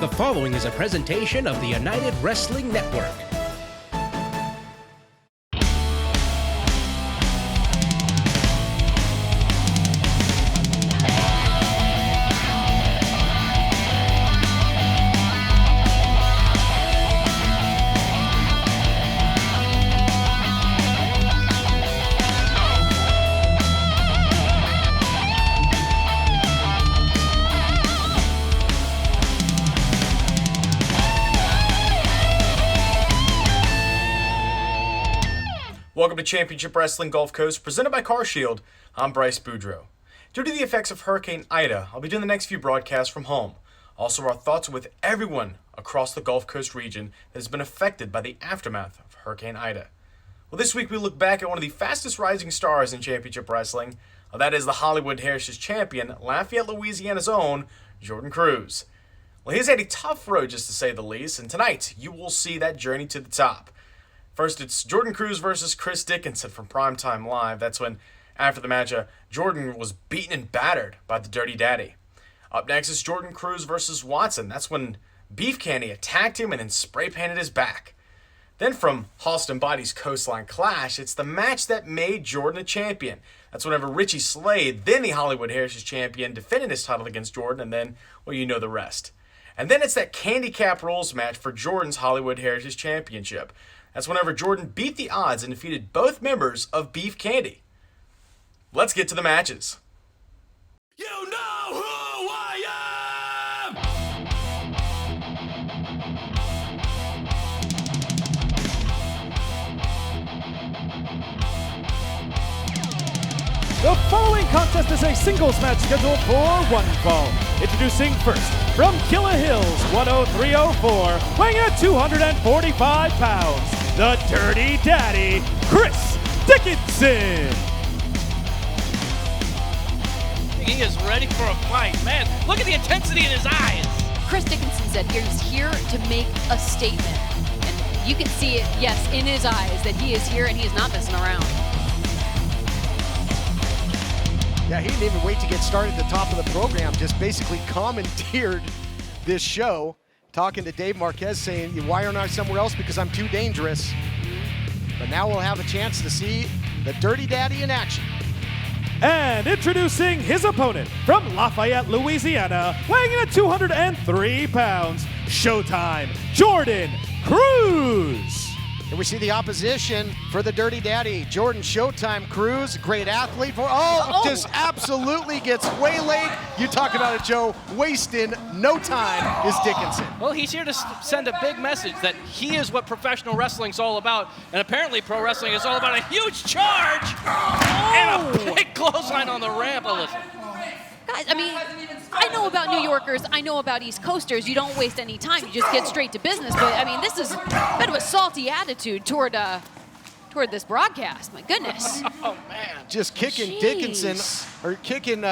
The following is a presentation of the United Wrestling Network. Welcome to Championship Wrestling Gulf Coast, presented by CarShield. I'm Bryce Boudreaux. Due to the effects of Hurricane Ida, I'll be doing the next few broadcasts from home. Also, our thoughts are with everyone across the Gulf Coast region that has been affected by the aftermath of Hurricane Ida. Well, this week we look back at one of the fastest rising stars in Championship Wrestling. That is the Hollywood Heritage Champion, Lafayette, Louisiana's own Jordan Cruz. Well, he's had a tough road, just to say the least, and tonight you will see that journey to the top. First, it's Jordan Cruz versus Chris Dickenson from PRIMETIME Live. That's when, after the match, Jordan was beaten and battered by the Dirty Daddy. Up next is Jordan Cruz versus Watson. That's when Beef Candy attacked him and then spray-painted his back. Then from Halston Body's Coastline Clash, it's the match that made Jordan a champion. That's whenever Richie Slade, then the Hollywood Heritage Champion, defended his title against Jordan, and then, well, you know the rest. And then it's that Candy Cap Rules match for Jordan's Hollywood Heritage Championship. That's whenever Jordan beat the odds and defeated both members of Beef Candy. Let's get to the matches. You know who I am! The following contest is a singles match scheduled for one fall. Introducing first, from Killa Hills, 10304, weighing at 245 pounds, the Dirty Daddy, Chris Dickinson. He is ready for a fight. Man, look at the intensity in his eyes. Chris Dickinson said he's here to make a statement. And you can see it, yes, in his eyes that he is here and he is not messing around. Yeah, he didn't even wait to get started at the top of the program, just basically commandeered this show, talking to Dave Marquez saying, why aren't I somewhere else? Because I'm too dangerous. But now we'll have a chance to see the Dirty Daddy in action. And introducing his opponent from Lafayette, Louisiana, weighing in at 203 pounds, Showtime, Jordan Cruz. And we see the opposition for the Dirty Daddy, Jordan Showtime Cruz, great athlete. Just absolutely gets waylaid. You talk about it, Joe. Wasting no time is Dickinson. Well, he's here to send a big message that he is what professional wrestling's all about. And apparently pro wrestling is all about a huge charge and a big clothesline on the ramp. Oh, listen. Guys, I mean, I know about New Yorkers, I know about East Coasters. You don't waste any time, you just get straight to business. But I mean, this is a bit of a salty attitude toward this broadcast. My goodness. Oh, man. Just kicking Jeez. Dickinson, or kicking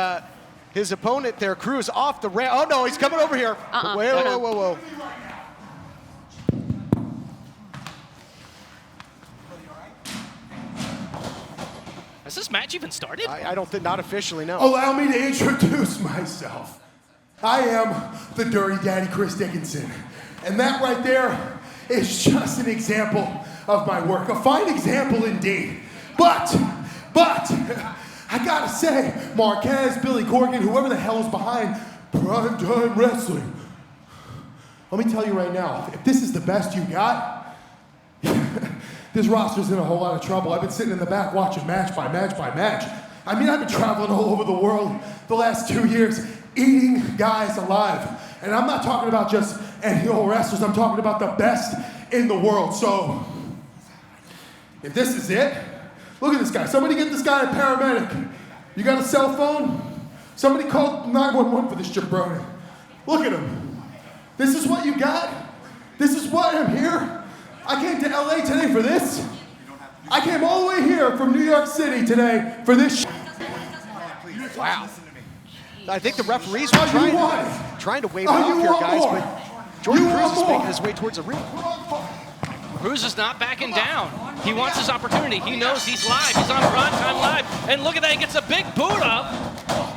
his opponent there, Cruz, off the ramp. Oh no, he's coming over here. Whoa. Has this match even started? I don't think, not officially, no. Allow me to introduce myself. I am the Dirty Daddy, Chris Dickinson. And that right there is just an example of my work. A fine example indeed. But, I gotta say, Marquez, Billy Corgan, whoever the hell is behind Primetime Wrestling, let me tell you right now, if this is the best you got, this roster's in a whole lot of trouble. I've been sitting in the back watching match by match by match. I mean, I've been traveling all over the world the last 2 years, eating guys alive. And I'm not talking about just any old wrestlers, I'm talking about the best in the world. So, if this is it, look at this guy. Somebody get this guy a paramedic. You got a cell phone? Somebody call 911 for this jabroni. Look at him. This is what you got? This is why I'm here? I came to LA today for this. I came all the way here from New York City today for this. Wow. I think the referees were trying to wave it off here, guys, but Jordan Cruz is making his way towards the ring. Cruz is not backing down. He wants his opportunity. He knows he's live. He's on Primetime Live. And look at that. He gets a big boot up.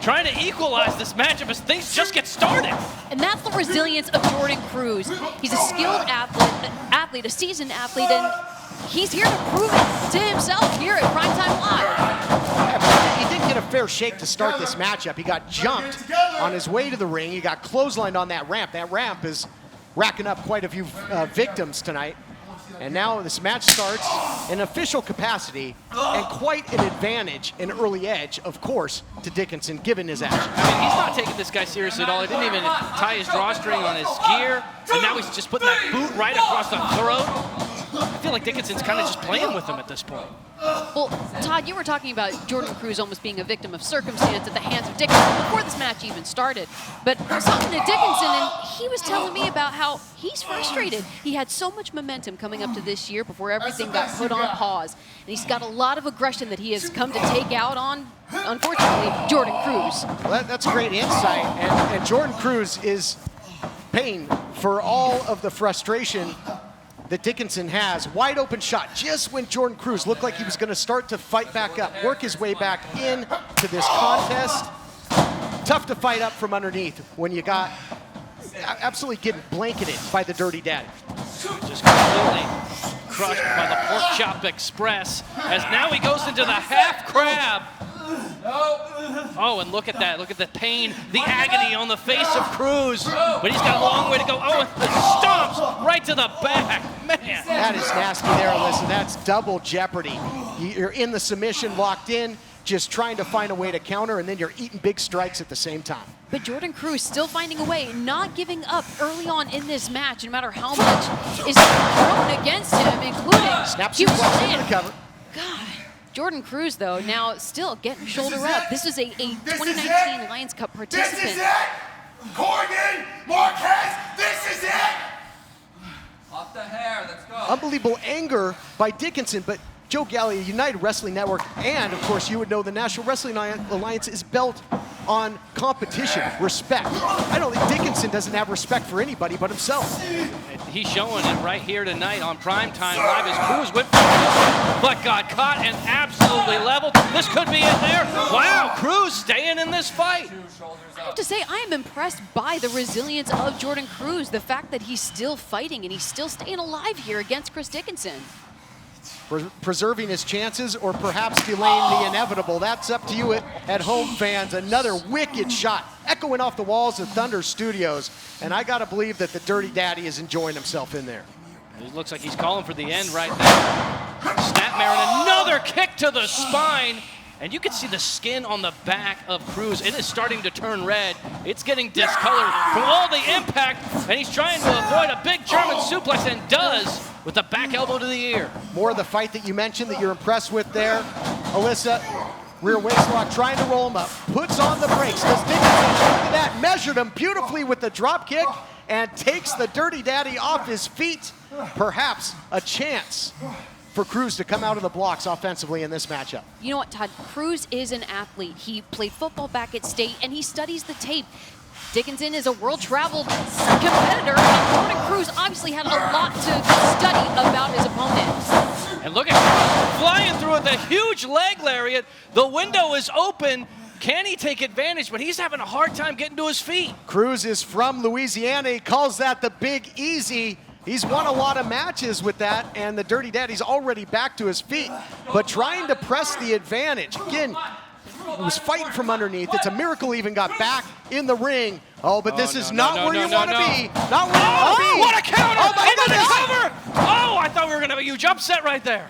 trying to equalize this matchup as things just get started. And that's the resilience of Jordan Cruz. He's a skilled athlete, a seasoned athlete, and he's here to prove it to himself here at Primetime Live. He didn't get a fair shake to start this matchup. He got jumped on his way to the ring. He got clotheslined on that ramp. That ramp is racking up quite a few victims tonight. And now this match starts in official capacity and quite an advantage, an early edge, of course, to Dickinson, given his action. I mean, he's not taking this guy seriously at all. He didn't even tie his drawstring on his gear, and now he's just putting that boot right across the throat. I feel like Dickinson's kind of just playing with him at this point. Well, Todd, you were talking about Jordan Cruz almost being a victim of circumstance at the hands of Dickinson before this match even started. But I was talking to Dickinson, and he was telling me about how he's frustrated. He had so much momentum coming up to this year before everything got put on pause. And he's got a lot of aggression that he has come to take out on, unfortunately, Jordan Cruz. Well, that's great insight. And Jordan Cruz is paying for all of the frustration that Dickinson has. Wide open shot just when Jordan Cruz looked like he was going to start to fight back up, work his way back into this contest. Tough to fight up from underneath when you got absolutely getting blanketed by the Dirty Daddy. Just completely crushed by the Pork Chop Express as now he goes into the half crab. Oh, and look at that. Look at the pain, the agony on the face of Cruz. But he's got a long way to go. Oh, and the stomps right to the back. Man. That is nasty there, Alyssa. That's double jeopardy. You're in the submission, locked in, just trying to find a way to counter, and then you're eating big strikes at the same time. But Jordan Cruz still finding a way, not giving up early on in this match, no matter how much is thrown against him, including Snaps huge into slam. the cover. God. Jordan Cruz, though, now still getting shoulder up. This is a 2019 Lions Cup participant. This is it! Corgan Marquez, this is it! Off the hair, let's go. Unbelievable anger by Dickinson, but Joe Gallia, United Wrestling Network, and of course you would know the National Wrestling Alliance is built on competition, respect. I don't think Dickinson doesn't have respect for anybody but himself. He's showing it right here tonight on Primetime Live as Cruz went for it, but got caught and absolutely leveled. This could be it there. Wow, Cruz staying in this fight. I have to say, I am impressed by the resilience of Jordan Cruz, the fact that he's still fighting and he's still staying alive here against Chris Dickinson. Preserving his chances or perhaps delaying the inevitable. That's up to you at home, fans. Another wicked shot echoing off the walls of Thunder Studios. And I got to believe that the Dirty Daddy is enjoying himself in there. It looks like he's calling for the end right now. Snapmare and another kick to the spine. And you can see the skin on the back of Cruz. It is starting to turn red. It's getting discolored from all the impact. And he's trying to avoid a big German suplex and does with the back elbow to the ear. More of the fight that you mentioned that you're impressed with there. Alyssa, rear waist lock, trying to roll him up. Puts on the brakes. Does Dickinson look at that? Measured him beautifully with the drop kick and takes the Dirty Daddy off his feet. Perhaps a chance for Cruz to come out of the blocks offensively in this matchup. You know what, Todd? Cruz is an athlete. He played football back at State, and he studies the tape. Dickinson is a world-traveled competitor, and Jordan Cruz obviously had a lot to study about his opponent. And look at him flying through with a huge leg lariat. The window is open. Can he take advantage? But he's having a hard time getting to his feet. Cruz is from Louisiana. He calls that the Big Easy. He's won a lot of matches with that, and the Dirty Daddy's already back to his feet, but trying to press the advantage. Again, he was fighting from underneath. It's a miracle he even got back in the ring. Oh, but this is not where you want to be. Not where you want to be. What a counter! Oh, my Into the goodness. cover! Oh, I thought we were going to have a huge upset right there.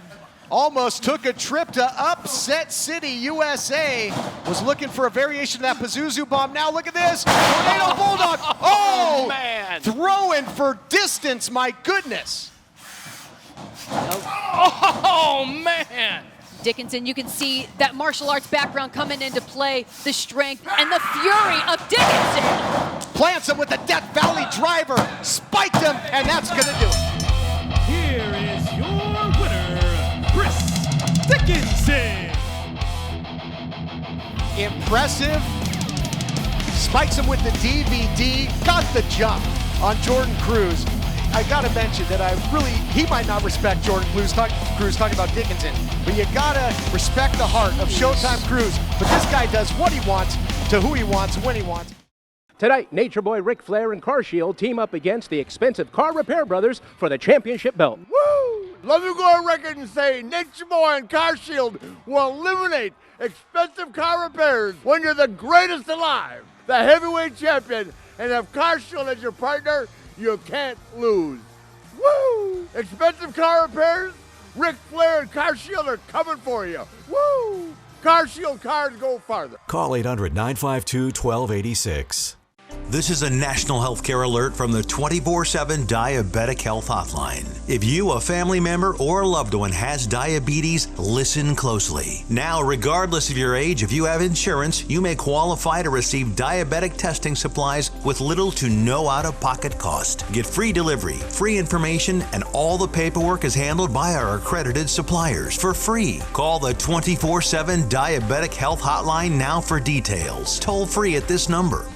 Almost took a trip to Upset City, USA. Was looking for a variation of that Pazuzu bomb. Now look at this. Tornado Bulldog. Oh, man. Throwing for distance, my goodness. Oh, man. Dickinson, you can see that martial arts background coming into play, the strength and the fury of Dickinson. Plants him with the Death Valley driver, spiked him, and that's going to do it. Here is your winner, Chris Dickinson. Impressive. Spikes him with the DVD, got the jump on Jordan Cruz. I gotta mention that he might not respect Jordan Cruz talking about Dickinson, but you gotta respect the heart of Showtime Cruz. But this guy does what he wants to who he wants, when he wants. Tonight, Nature Boy Ric Flair and CarShield team up against the expensive Car Repair Brothers for the championship belt. Woo! Let me go on record and say Nature Boy and CarShield will eliminate expensive car repairs when you're the greatest alive, the heavyweight champion, and if CarShield is your partner, you can't lose. Woo! Expensive car repairs, Ric Flair and CarShield are coming for you. Woo! CarShield cars go farther. Call 800-952-1286. This is a national healthcare alert from the 24/7 Diabetic Health Hotline. If you, a family member, or a loved one has diabetes, listen closely. Now, regardless of your age, if you have insurance, you may qualify to receive diabetic testing supplies with little to no out-of-pocket cost. Get free delivery, free information, and all the paperwork is handled by our accredited suppliers for free. Call the 24/7 Diabetic Health Hotline now for details. Toll free at this number.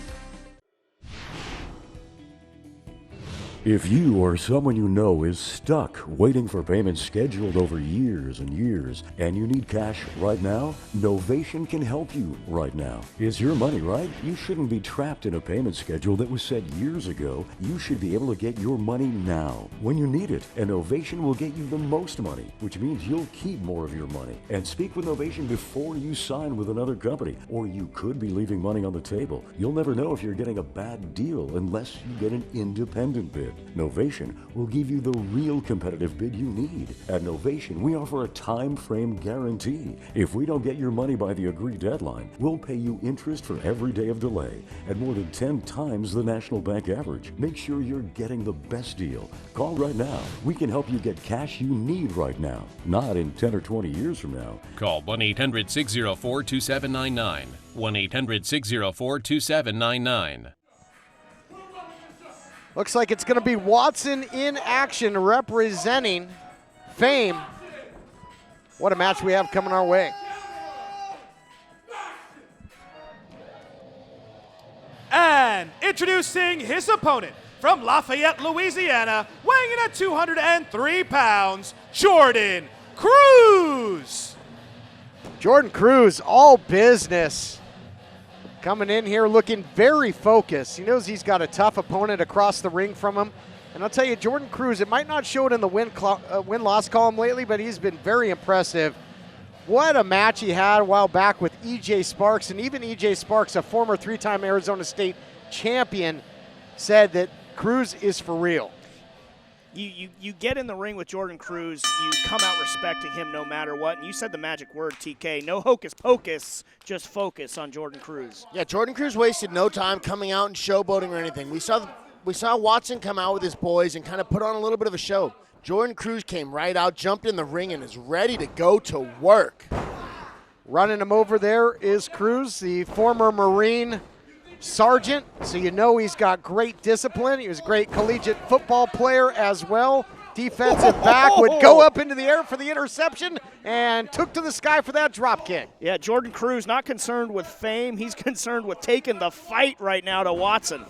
If you or someone you know is stuck waiting for payments scheduled over years and years, and you need cash right now, Novation can help you right now. It's your money, right? You shouldn't be trapped in a payment schedule that was set years ago. You should be able to get your money now, when you need it, and Novation will get you the most money, which means you'll keep more of your money. And speak with Novation before you sign with another company, or you could be leaving money on the table. You'll never know if you're getting a bad deal unless you get an independent bid. Novation will give you the real competitive bid you need. At Novation, we offer a time frame guarantee. If we don't get your money by the agreed deadline, we'll pay you interest for every day of delay at more than 10 times the National Bank average. Make sure you're getting the best deal. Call right now. We can help you get cash you need right now, not in 10 or 20 years from now. Call 1-800-604-2799. 1-800-604-2799. Looks like it's going to be Watson in action representing Fame. What a match we have coming our way. And introducing his opponent from Lafayette, Louisiana, weighing in at 203 pounds, Jordan Cruz. Jordan Cruz, all business. Coming in here looking very focused. He knows he's got a tough opponent across the ring from him. And I'll tell you, Jordan Cruz, it might not show it in the win-loss column lately, but he's been very impressive. What a match he had a while back with E.J. Sparks. And even E.J. Sparks, a former three-time Arizona State champion, said that Cruz is for real. You get in the ring with Jordan Cruz, you come out respecting him no matter what. And you said the magic word, TK. No hocus pocus, just focus on Jordan Cruz. Yeah, Jordan Cruz wasted no time coming out and showboating or anything. We saw Watson come out with his boys and kind of put on a little bit of a show. Jordan Cruz came right out, jumped in the ring, and is ready to go to work. Running him over there is Cruz, the former Marine sergeant, so you know he's got great discipline. He was a great collegiate football player as well. Defensive back, would go up into the air for the interception and took to the sky for that drop kick. Yeah, Jordan Cruz not concerned with fame. He's concerned with taking the fight right now to Watson.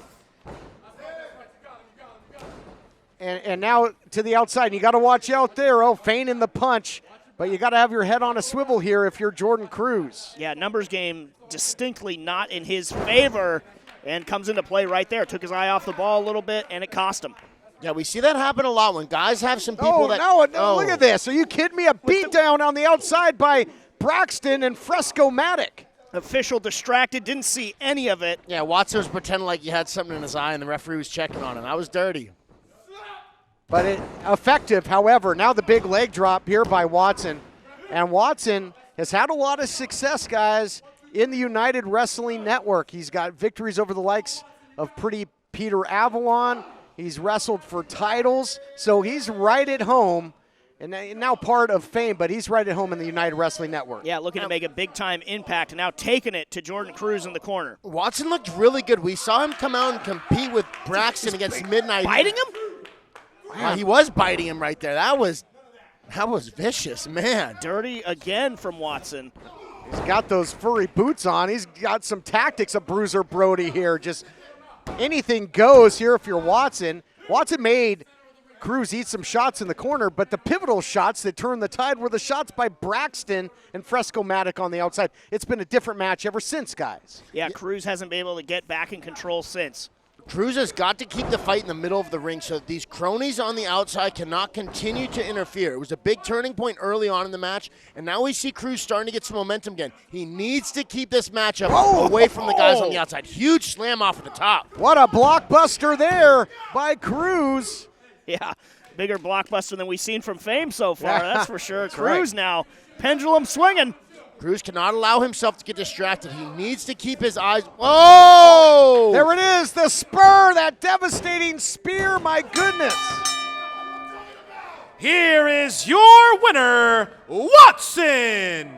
And now to the outside. You got to watch out there. Oh, feigning the punch. But you got to have your head on a swivel here if you're Jordan Cruz. Yeah, numbers game distinctly not in his favor and comes into play right there. Took his eye off the ball a little bit, and it cost him. Yeah, we see that happen a lot when guys have some people No, look at this. Are you kidding me? A beatdown on the outside by Braxton and Fresco-Matic. Official distracted, didn't see any of it. Yeah, Watson was pretending like he had something in his eye, and the referee was checking on him. That was dirty. But effective, however. Now the big leg drop here by Watson. And Watson has had a lot of success, guys, in the United Wrestling Network. He's got victories over the likes of Pretty Peter Avalon. He's wrestled for titles. So he's right at home, and now part of Fame, but he's right at home in the United Wrestling Network. Yeah, looking to make a big-time impact, and now taking it to Jordan Cruz in the corner. Watson looked really good. We saw him come out and compete with Braxton against Midnight. Biting him? Wow, he was biting him right there. That was vicious, man. Dirty again from Watson. He's got those furry boots on. He's got some tactics of Bruiser Brody here. Just anything goes here if you're Watson. Watson made Cruz eats some shots in the corner, but the pivotal shots that turned the tide were the shots by Braxton and Fresco-Matic on the outside. It's been a different match ever since, guys. Yeah, Cruz hasn't been able to get back in control since. Cruz has got to keep the fight in the middle of the ring so that these cronies on the outside cannot continue to interfere. It was a big turning point early on in the match, and now we see Cruz starting to get some momentum again. He needs to keep this matchup away from the guys on the outside. Huge slam off at the top. What a blockbuster there by Cruz. Yeah, bigger blockbuster than we've seen from Fame so far, that's for sure. Cruz now, pendulum swinging. Cruz cannot allow himself to get distracted. He needs to keep his eyes. Whoa! There it is, the spur, that devastating spear, my goodness. Here is your winner, Watson.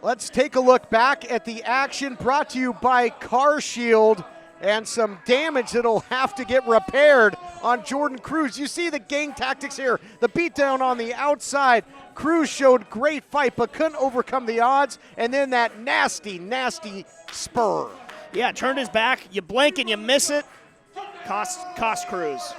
Let's take a look back at the action brought to you by CarShield and some damage that'll have to get repaired on Jordan Cruz. You see the gang tactics here, the beatdown on the outside. Cruz showed great fight but couldn't overcome the odds, and then that nasty, nasty spur. Yeah, turned his back, you blink and you miss it. Cost Cruz.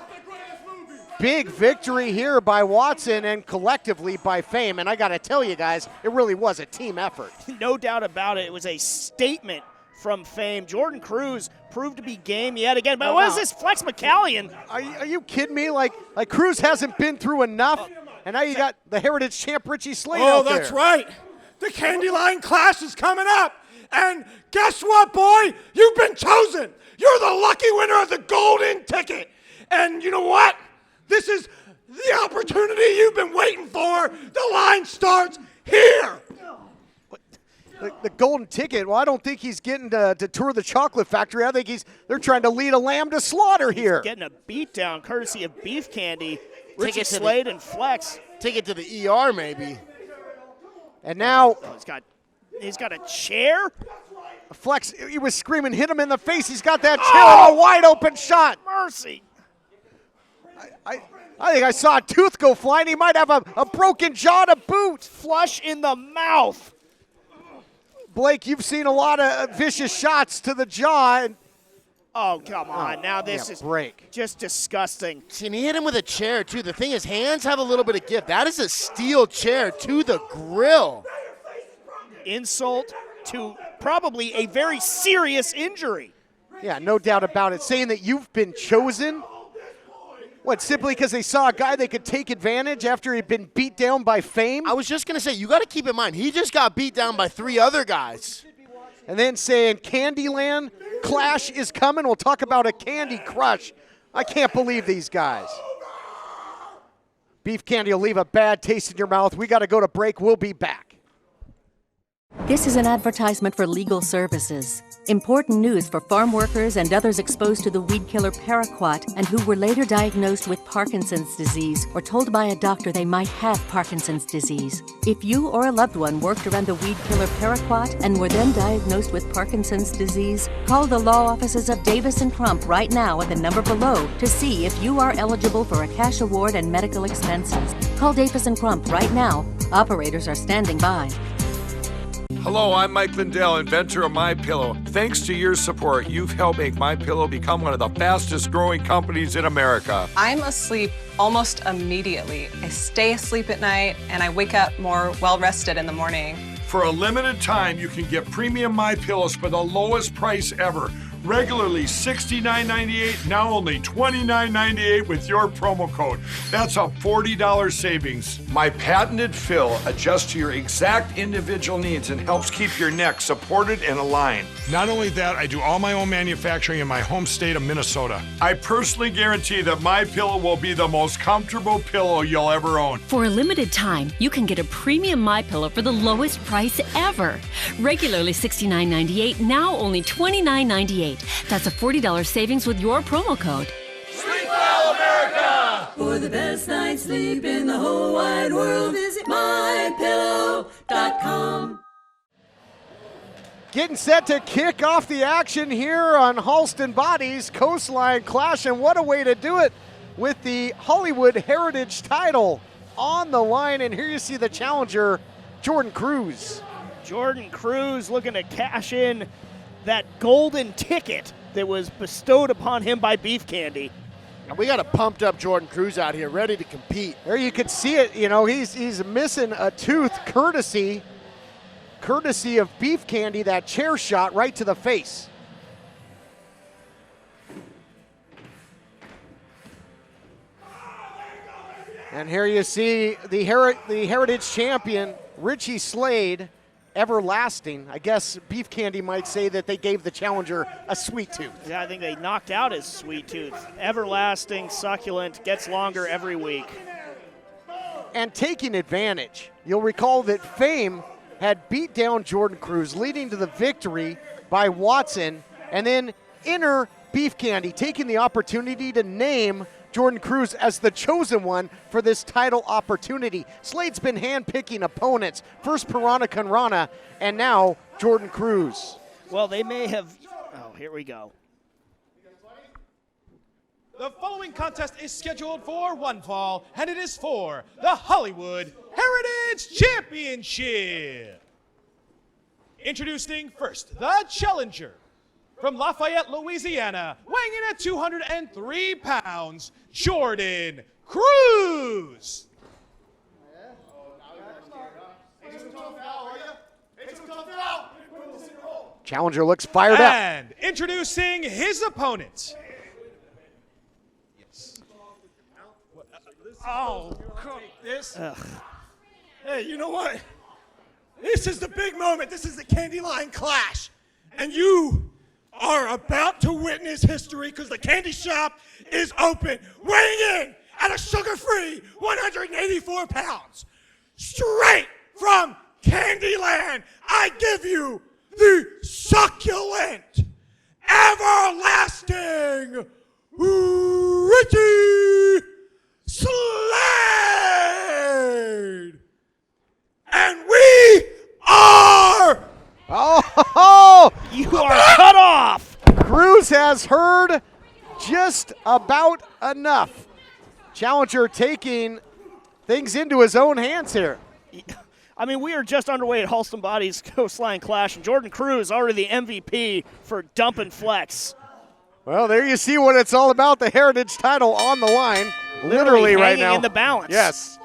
Big victory here by Watson and collectively by Fame, and I gotta tell you guys, it really was a team effort. No doubt about it, it was a statement from Fame. Jordan Cruz proved to be game yet again, but what is this Flex McCallion? Are you kidding me? Like Cruz hasn't been through enough. And now you got the Heritage champ Richie Slade out there. Oh, that's right. The Candyline Clash is coming up. And guess what, boy? You've been chosen. You're the lucky winner of the golden ticket. And you know what? This is the opportunity you've been waiting for. The line starts here. The golden ticket, well, I don't think he's getting to tour the chocolate factory. I think they're trying to lead a lamb to slaughter here. Getting a beatdown courtesy of Beef Candy. Richie Slade and Flex. Take it to the ER, maybe. And now he's got a chair. Flex, he was screaming, hit him in the face. He's got that chair, a wide open shot. Mercy. I think I saw a tooth go flying. He might have a broken jaw to boot. Flush in the mouth. Blake, you've seen a lot of vicious shots to the jaw. And oh, come on. Now this is just disgusting. See, and he hit him with a chair, too. The thing is, hands have a little bit of gift. That is a steel chair to the grill. Insult to probably a very serious injury. Yeah, no doubt about it. Saying that you've been chosen. What, simply because they saw a guy they could take advantage after he'd been beat down by Fame? I was just going to say, you got to keep in mind, he just got beat down by 3 other guys. And then saying Candyland Clash is coming. We'll talk about a Candy Crush. I can't believe these guys. Beef Candy will leave a bad taste in your mouth. We got to go to break. We'll be back. This is an advertisement for legal services. Important news for farm workers and others exposed to the weed killer paraquat and who were later diagnosed with Parkinson's disease or told by a doctor they might have Parkinson's disease. If you or a loved one worked around the weed killer paraquat and were then diagnosed with Parkinson's disease, call the law offices of Davis & Crump right now at the number below to see if you are eligible for a cash award and medical expenses. Call Davis & Crump right now. Operators are standing by. Hello, I'm Mike Lindell, inventor of MyPillow. Thanks to your support, you've helped make MyPillow become one of the fastest growing companies in America. I'm asleep almost immediately. I stay asleep at night and I wake up more well-rested in the morning. For a limited time, you can get premium MyPillows for the lowest price ever. Regularly $69.98, now only $29.98 with your promo code. That's a $40 savings. My patented fill adjusts to your exact individual needs and helps keep your neck supported and aligned. Not only that, I do all my own manufacturing in my home state of Minnesota. I personally guarantee that my pillow will be the most comfortable pillow you'll ever own. For a limited time, you can get a premium MyPillow for the lowest price ever. Regularly $69.98, now only $29.98. That's a $40 savings with your promo code. Sleep well, America! For the best night's sleep in the whole wide world, visit MyPillow.com. Getting set to kick off the action here on Halston Bodies Coastline Clash, and what a way to do it with the Hollywood Heritage title on the line. And here you see the challenger, Jordan Cruz. Jordan Cruz looking to cash in that golden ticket that was bestowed upon him by Beef Candy. And we got a pumped up Jordan Cruz out here, ready to compete. There you can see it. You know, he's missing a tooth, courtesy of Beef Candy, that chair shot right to the face. And here you see the Heritage Champion, Richie Slade, everlasting. I guess Beef Candy might say that they gave the challenger a sweet tooth. Yeah, I think they knocked out his sweet tooth. Everlasting, succulent, gets longer every week. And taking advantage. You'll recall that Fame had beat down Jordan Cruz, leading to the victory by Watson, and then inner Beef Candy taking the opportunity to name Jordan Cruz as the chosen one for this title opportunity. Slade's been hand-picking opponents. First Piranha Conrana, and now Jordan Cruz. Well, they may have... Oh, here we go. The following contest is scheduled for one fall, and it is for the Hollywood Heritage Championship. Introducing first, the challenger. From Lafayette, Louisiana, weighing in at 203 pounds, Jordan Cruz. Challenger looks fired up. And introducing his opponent. Oh, this. Hey, you know what? This is the big moment. This is the Candy Line Clash. And you are about to witness history because the candy shop is open. Weighing in at a sugar-free 184 pounds. Straight from Candyland, I give you the succulent, everlasting Richie Slade. And we are... Oh, you are cut off. Cruz has heard just about enough. Challenger taking things into his own hands here. I mean, we are just underway at Halston Body's Coastline Clash, and Jordan Cruz already the MVP for dumping Flex. Well, there you see what it's all about. The Heritage title on the line, literally right now. In the balance. Yes.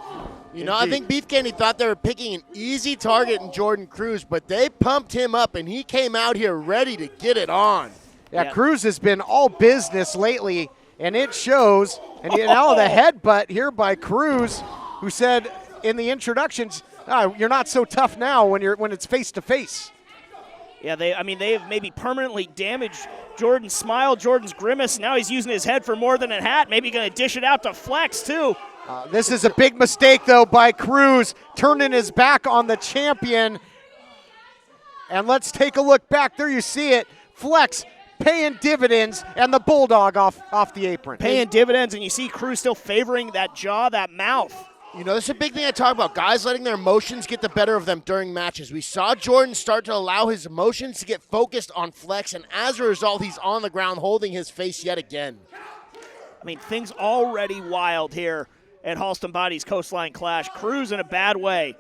You know, I think Beef Candy thought they were picking an easy target in Jordan Cruz, but they pumped him up, and he came out here ready to get it on. Yeah, Cruz has been all business lately, and it shows. And now the headbutt here by Cruz, who said in the introductions, you're not so tough now when it's face-to-face. Yeah, they have maybe permanently damaged Jordan's smile, Jordan's grimace. Now he's using his head for more than a hat. Maybe going to dish it out to Flex, too. This is a big mistake, though, by Cruz, turning his back on the champion. And let's take a look back. There you see it. Flex paying dividends, and the Bulldog off the apron. Paying dividends, and you see Cruz still favoring that jaw, that mouth. You know, this is a big thing I talk about. Guys letting their emotions get the better of them during matches. We saw Jordan start to allow his emotions to get focused on Flex, and as a result, he's on the ground holding his face yet again. I mean, things already wild here at Halston Body's Coastline Clash. Cruz in a bad way.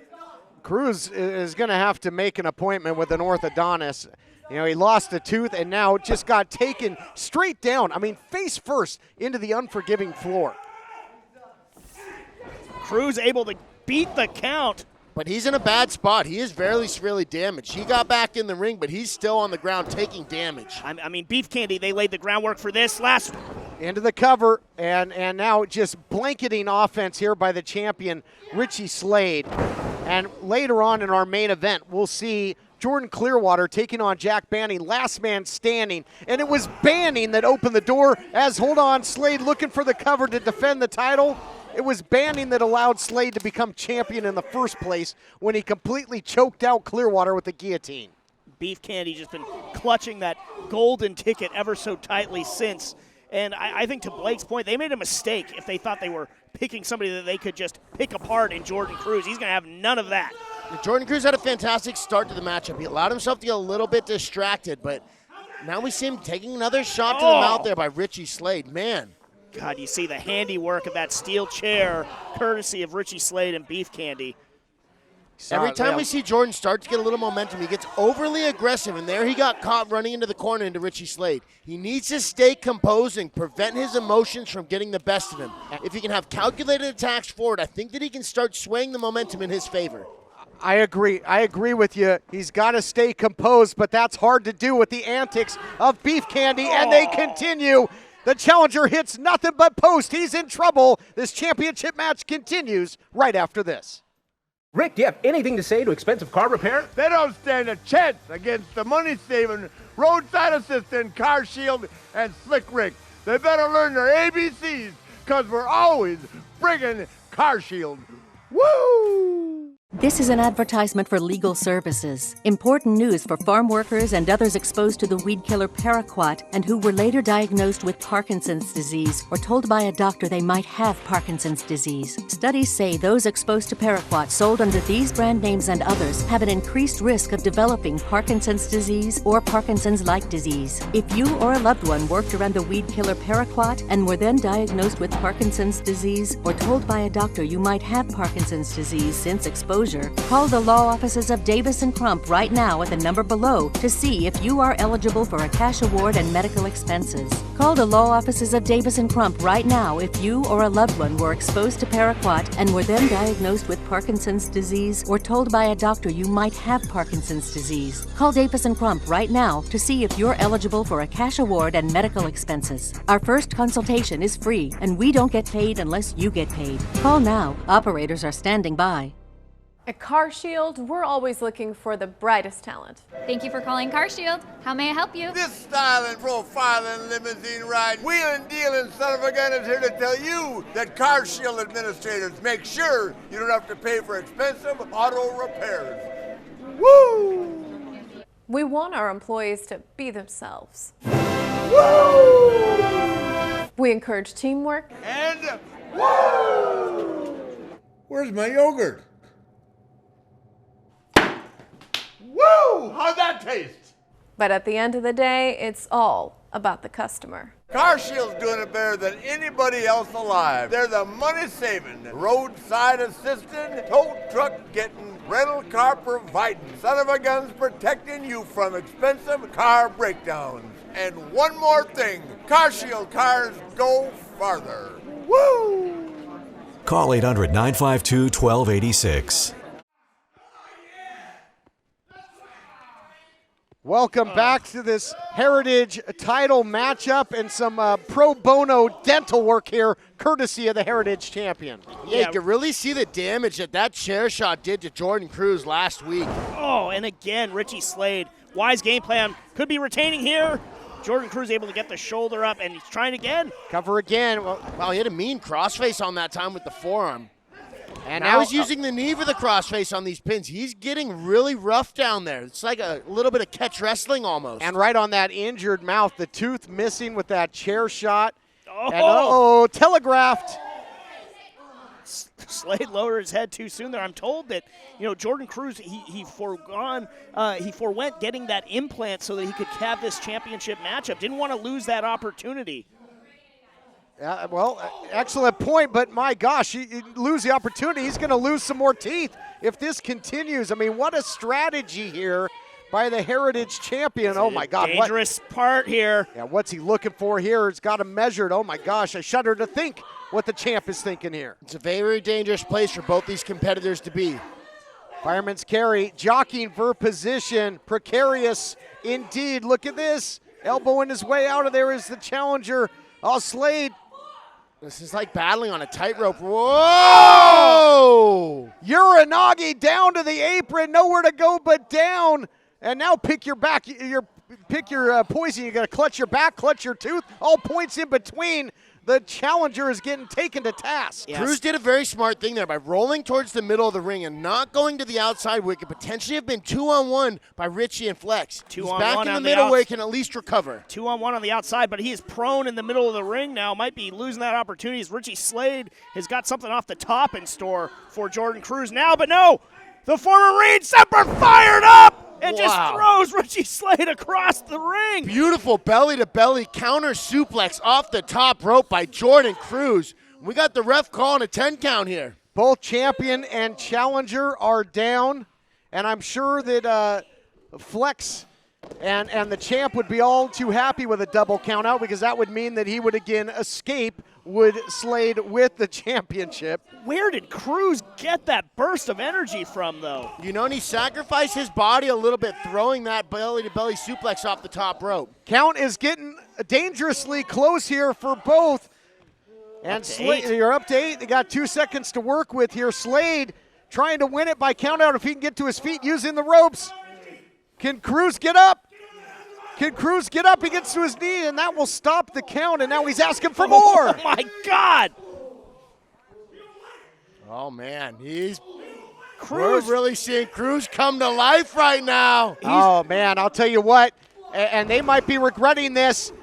Cruz is going to have to make an appointment with an orthodontist. You know, he lost a tooth and now just got taken straight down. I mean, face first into the unforgiving floor. Cruz able to beat the count. But he's in a bad spot. He is very severely damaged. He got back in the ring, but he's still on the ground taking damage. I mean, Beef Candy, they laid the groundwork for this last. Into the cover, and now just blanketing offense here by the champion, Richie Slade. And later on in our main event, we'll see Jordan Clearwater taking on Jack Banning, last man standing. And it was Banning that opened the door as, hold on, Slade looking for the cover to defend the title. It was Banning that allowed Slade to become champion in the first place when he completely choked out Clearwater with the guillotine. Beef Candy just been clutching that golden ticket ever so tightly since. And I think to Blake's point, they made a mistake if they thought they were picking somebody that they could just pick apart in Jordan Cruz. He's going to have none of that. Jordan Cruz had a fantastic start to the matchup. He allowed himself to get a little bit distracted, but now we see him taking another shot to the mouth there by Richie Slade. Man. God, you see the handiwork of that steel chair, courtesy of Richie Slade and Beef Candy. weeks. Every time we see Jordan start to get a little momentum, he gets overly aggressive, and there he got caught running into the corner into Richie Slade. He needs to stay composed and prevent his emotions from getting the best of him. If he can have calculated attacks forward, I think that he can start swaying the momentum in his favor. I agree with you. He's got to stay composed, but that's hard to do with the antics of Beef Candy, and they continue. The challenger hits nothing but post. He's in trouble. This championship match continues right after this. Rick, do you have anything to say to expensive car repair? They don't stand a chance against the money-saving roadside assistant, CarShield, and Slick Rick. They better learn their ABCs, because we're always bringing CarShield. Woo! This is an advertisement for legal services. Important news for farm workers and others exposed to the weed killer paraquat and who were later diagnosed with Parkinson's disease or told by a doctor they might have Parkinson's disease. Studies say those exposed to paraquat sold under these brand names and others have an increased risk of developing Parkinson's disease or Parkinson's-like disease. If you or a loved one worked around the weed killer paraquat and were then diagnosed with Parkinson's disease or told by a doctor you might have Parkinson's disease since exposure, call the law offices of Davis & Crump right now at the number below to see if you are eligible for a cash award and medical expenses. Call the law offices of Davis & Crump right now if you or a loved one were exposed to paraquat and were then diagnosed with Parkinson's disease or told by a doctor you might have Parkinson's disease. Call Davis & Crump right now to see if you're eligible for a cash award and medical expenses. Our first consultation is free, and we don't get paid unless you get paid. Call now. Operators are standing by. At CarShield, we're always looking for the brightest talent. Thank you for calling CarShield. How may I help you? This styling, profiling, limousine ride, wheeling, dealing son of a gun is here to tell you that CarShield administrators make sure you don't have to pay for expensive auto repairs. Woo! We want our employees to be themselves. Woo! We encourage teamwork. And woo! Where's my yogurt? Woo! How'd that taste? But at the end of the day, it's all about the customer. CarShield's doing it better than anybody else alive. They're the money-saving, roadside assistant, tow truck getting, rental car providing, son of a guns protecting you from expensive car breakdowns. And one more thing, CarShield cars go farther. Woo! Call 800-952-1286. Welcome back to this Heritage title matchup and some pro bono dental work here, courtesy of the Heritage champion. Yeah, you can really see the damage that chair shot did to Jordan Cruz last week. Oh, and again, Richie Slade. Wise game plan. Could be retaining here. Jordan Cruz able to get the shoulder up, and he's trying again. Cover again. Wow, he had a mean crossface on that time with the forearm. And now he's using the knee for the crossface on these pins. He's getting really rough down there. It's like a little bit of catch wrestling almost. And right on that injured mouth, the tooth missing with that chair shot. Oh, and telegraphed. Slade lowered his head too soon there. I'm told that, Jordan Cruz, he forewent getting that implant so that he could have this championship matchup. Didn't want to lose that opportunity. Excellent point, but my gosh, you lose the opportunity. He's going to lose some more teeth if this continues. I mean, what a strategy here by the Heritage champion. Oh, my God. Dangerous part here. Yeah, what's he looking for here? It's got him measured. Oh, my gosh, I shudder to think what the champ is thinking here. It's a very dangerous place for both these competitors to be. Fireman's carry, jockeying for position, precarious indeed. Look at this. Elbowing his way out of there is the challenger. Oh, Slade. This is like battling on a tightrope. Whoa! Uranagi down to the apron, nowhere to go but down. And now pick your back, pick your poison. You got to clutch your back, clutch your tooth. All points in between. The challenger is getting taken to task. Yes. Cruz did a very smart thing there by rolling towards the middle of the ring and not going to the outside where it could potentially have been 2-on-1 by Richie and Flex. He's back in the middle where he can at least recover. 2-on-1 on the outside, but he is prone in the middle of the ring now. Might be losing that opportunity as Richie Slade has got something off the top in store for Jordan Cruz now, but no! The former Marine Semper fired up! And just throws Richie Slade across the ring. Beautiful belly-to-belly counter suplex off the top rope by Jordan Cruz. We got the ref calling a 10 count here. Both champion and challenger are down, and I'm sure that Flex and the champ would be all too happy with a double count out, because that would mean that he would again escape Slade with the championship. Where did Cruz get that burst of energy from, though? You know, and he sacrificed his body a little bit, throwing that belly-to-belly suplex off the top rope. Count is getting dangerously close here for both. And Slade, you're up to 8. They got 2 seconds to work with here. Slade trying to win it by count out if he can get to his feet using the ropes. Can Cruz get up? Can Cruz get up? He gets to his knee, and that will stop the count, and now he's asking for more. Oh, my God. Oh, man. We're really seeing Cruz come to life right now. Oh, man, I'll tell you what, and they might be regretting this,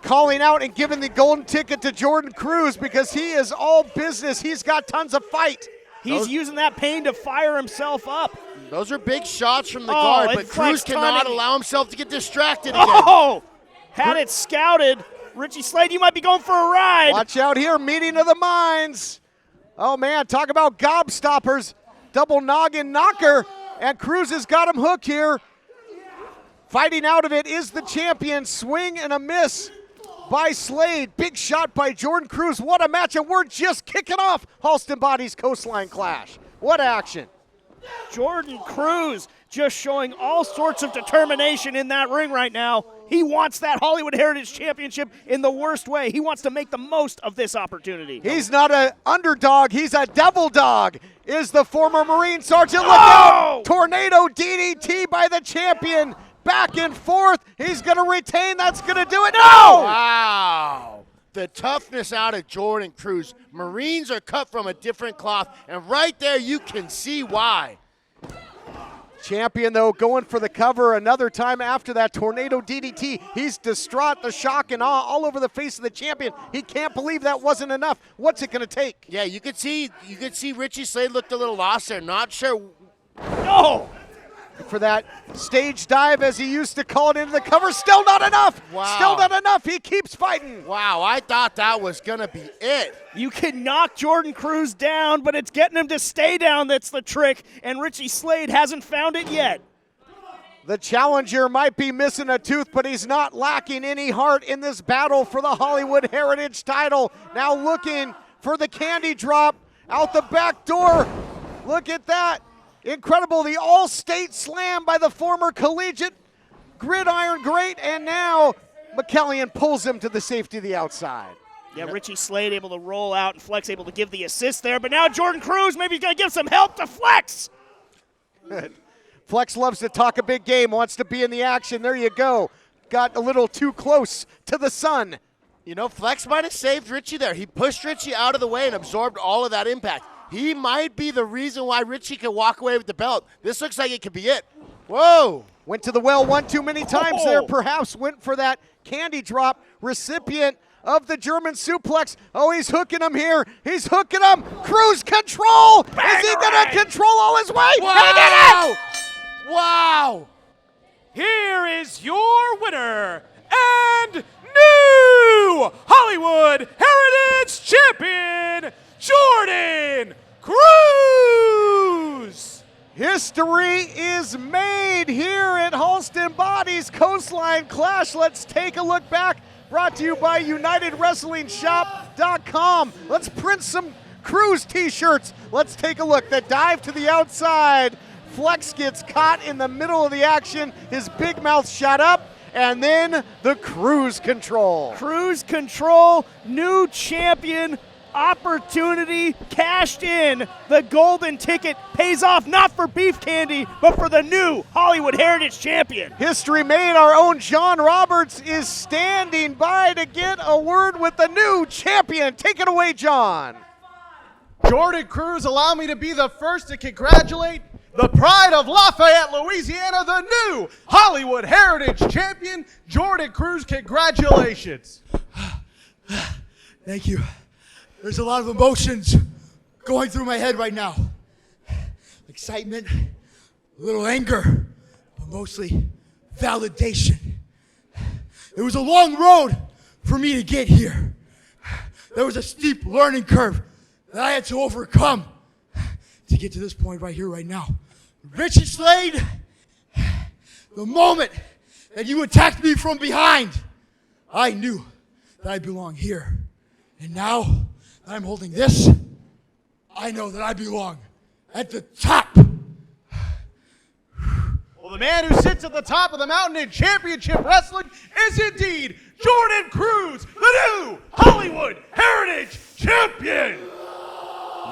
calling out and giving the golden ticket to Jordan Cruz, because he is all business. He's got tons of fight. He's using that pain to fire himself up. Those are big shots from the guard, but Cruz cannot allow himself to get distracted again. Oh! Had it scouted. Richie Slade, you might be going for a ride. Watch out here, meeting of the minds. Oh, man, talk about gobstoppers. Double noggin knocker, and Cruz has got him hooked here. Fighting out of it is the champion. Swing and a miss by Slade. Big shot by Jordan Cruz. What a match, and we're just kicking off Halston Bodies Coastline Clash. What action. Jordan Cruz just showing all sorts of determination in that ring right now. He wants that Hollywood Heritage Championship in the worst way. He wants to make the most of this opportunity. He's not an underdog. He's a devil dog, is the former Marine Sergeant. Look out! Tornado DDT by the champion. Back and forth. He's going to retain. That's going to do it. No! Wow. The toughness out of Jordan Cruz. Marines are cut from a different cloth, and right there you can see why. Champion, though, going for the cover another time after that tornado DDT. He's distraught, the shock and awe all over the face of the champion. He can't believe that wasn't enough. What's it going to take? Yeah, you could see Richie Slade looked a little lost there. Not sure. No! For that stage dive, as he used to call it, into the cover. Still not enough. Wow. Still not enough. He keeps fighting. Wow, I thought that was going to be it. You can knock Jordan Cruz down, but it's getting him to stay down that's the trick, and Richie Slade hasn't found it yet. The challenger might be missing a tooth, but he's not lacking any heart in this battle for the Hollywood Heritage title. Now looking for the candy drop out the back door. Look at that. Incredible, the all-state slam by the former collegiate gridiron great, and now McKellian pulls him to the safety of the outside. Yeah, Richie Slade able to roll out and Flex able to give the assist there, but now Jordan Cruz maybe he's going to give some help to Flex. Flex loves to talk a big game, wants to be in the action. There you go. Got a little too close to the sun. You know, Flex might have saved Richie there. He pushed Richie out of the way and absorbed all of that impact. He might be the reason why Richie can walk away with the belt. This looks like it could be it. Whoa. Went to the well one too many times there. Perhaps went for that candy drop. Recipient of the German suplex. Oh, he's hooking him here. He's hooking him. Cruz control. Is he going to control all his way? Wow. He did it. Wow. Here is your winner and new Hollywood Heritage Champion, Jordan Cruz! History is made here at Halston Bodies Coastline Clash. Let's take a look back. Brought to you by UnitedWrestlingShop.com. Let's print some Cruz t-shirts. Let's take a look. The dive to the outside. Flex gets caught in the middle of the action. His big mouth shot up. And then the Cruz control. Cruz control, new champion. Opportunity cashed in. The golden ticket pays off not for beef candy, but for the new Hollywood Heritage Champion. History made. Our own John Roberts is standing by to get a word with the new champion. Take it away, John. Jordan Cruz, allow me to be the first to congratulate the pride of Lafayette, Louisiana, the new Hollywood Heritage Champion, Jordan Cruz. Congratulations. Thank you. There's a lot of emotions going through my head right now. Excitement, a little anger, but mostly validation. It was a long road for me to get here. There was a steep learning curve that I had to overcome. to get to this point right here, right now. Richie Slade, the moment that you attacked me from behind, I knew that I belong here. And now that I'm holding this, I know that I belong at the top. Well, the man who sits at the top of the mountain in championship wrestling is indeed Jordan Cruz, the new Hollywood Heritage Champion.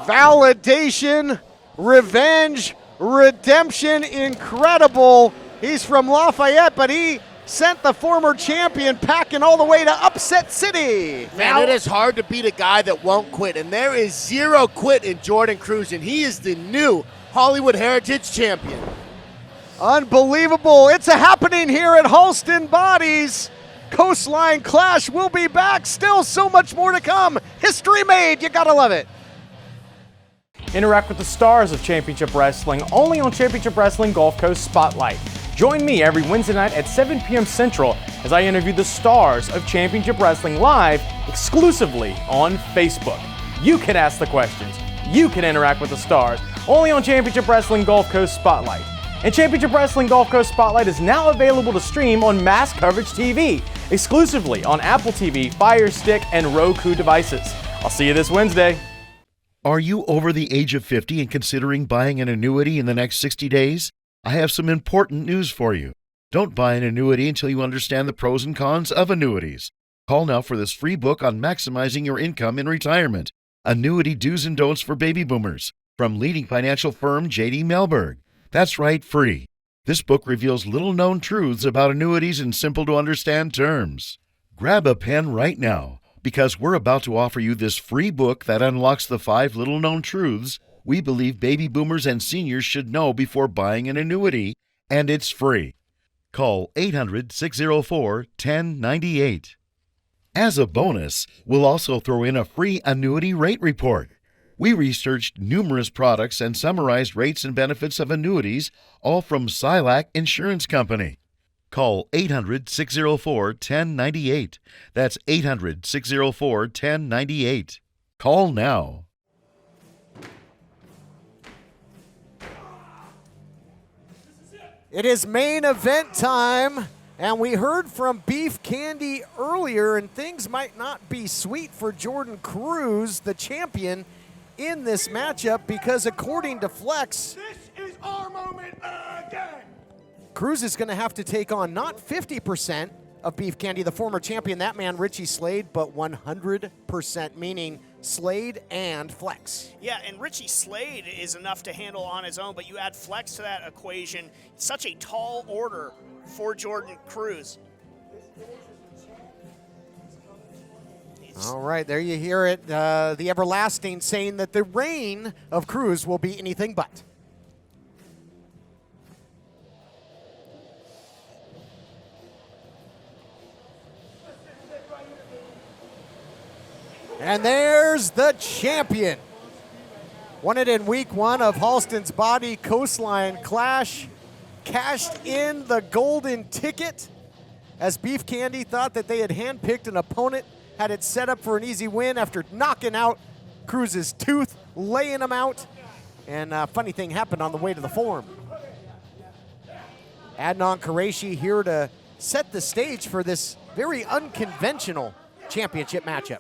Validation, revenge, redemption, incredible. He's from Lafayette, but he sent the former champion packing all the way to Upset City. Man, it is hard to beat a guy that won't quit, and there is zero quit in Jordan Cruz, and he is the new Hollywood Heritage Champion. Unbelievable. It's a happening here at Halston Bodies. Coastline Clash will be back. Still so much more to come. History made. You gotta love it. Interact with the stars of Championship Wrestling only on Championship Wrestling Gulf Coast Spotlight. Join me every Wednesday night at 7 p.m. Central as I interview the stars of Championship Wrestling live exclusively on Facebook. You can ask the questions. You can interact with the stars only on Championship Wrestling Gulf Coast Spotlight. And Championship Wrestling Gulf Coast Spotlight is now available to stream on Mass Coverage TV, exclusively on Apple TV, Fire Stick, and Roku devices. I'll see you this Wednesday. Are you over the age of 50 and considering buying an annuity in the next 60 days? I have some important news for you. Don't buy an annuity until you understand the pros and cons of annuities. Call now for this free book on maximizing your income in retirement. Annuity Do's and Don'ts for Baby Boomers from leading financial firm J.D. Mellberg. That's right, free. This book reveals little-known truths about annuities in simple-to-understand terms. Grab a pen right now, because we're about to offer you this free book that unlocks the 5 little-known truths we believe baby boomers and seniors should know before buying an annuity, and it's free. Call 800-604-1098. As a bonus, we'll also throw in a free annuity rate report. We researched numerous products and summarized rates and benefits of annuities, all from Silac Insurance Company. Call 800-604-1098. That's 800-604-1098. Call now. It is main event time, and we heard from Beef Candy earlier, and things might not be sweet for Jordan Cruz, the champion, in this matchup, because according to Flex, This is our moment again. Cruz is going to have to take on not 50% of Beef Candy, the former champion, that man Richie Slade, but 100%, meaning Slade and Flex. Yeah, and Richie Slade is enough to handle on his own, but you add Flex to that equation. It's such a tall order for Jordan Cruz. All right, there you hear it. The Everlasting saying that the reign of Cruz will be anything but. And there's the champion. Won it in week 1 of Halston's Body Coastline Clash. Cashed in the golden ticket as Beef Candy thought that they had handpicked an opponent, had it set up for an easy win after knocking out Cruz's tooth, laying him out. And a funny thing happened on the way to the form. Adnan Qureshi here to set the stage for this very unconventional championship matchup.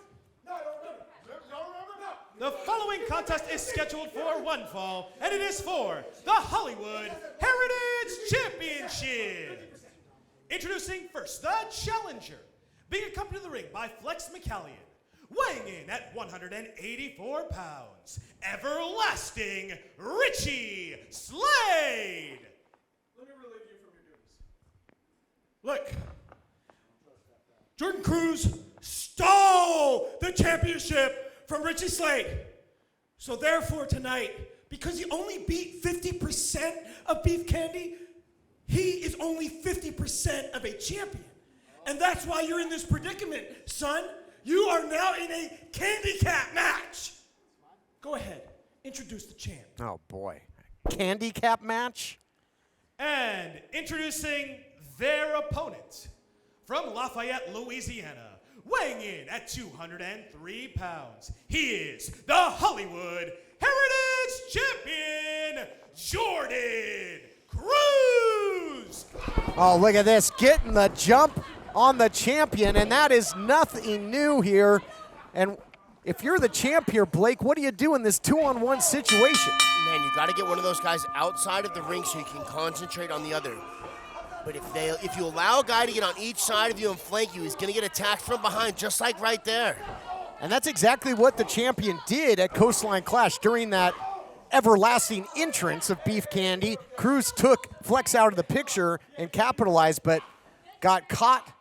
The following contest is scheduled for one fall, and it is for the Hollywood Heritage Championship. Introducing first, the challenger, being accompanied to the ring by Flex McCallion, weighing in at 184 pounds, Everlasting Richie Slade. Let me relieve you from your duties. Look, Jordan Cruz stole the championship from Richie Slade. So therefore tonight, because he only beat 50% of Beef Candy, he is only 50% of a champion. And that's why you're in this predicament, son. You are now in a handicap match. Go ahead, introduce the champ. Oh boy, handicap match? And introducing their opponent from Lafayette, Louisiana, weighing in at 203 pounds, he is the Hollywood Heritage champion, Jordan Cruz. Oh, look at this, getting the jump on the champion, and that is nothing new here. And if you're the champ here, Blake, what do you do in this 2-on-1 situation? Man, you got to get one of those guys outside of the ring so you can concentrate on the other. But if you allow a guy to get on each side of you and flank you, he's going to get attacked from behind, just like right there. And that's exactly what the champion did at Coastline Clash during that everlasting entrance of Beef Candy. Cruz took Flex out of the picture and capitalized, but got caught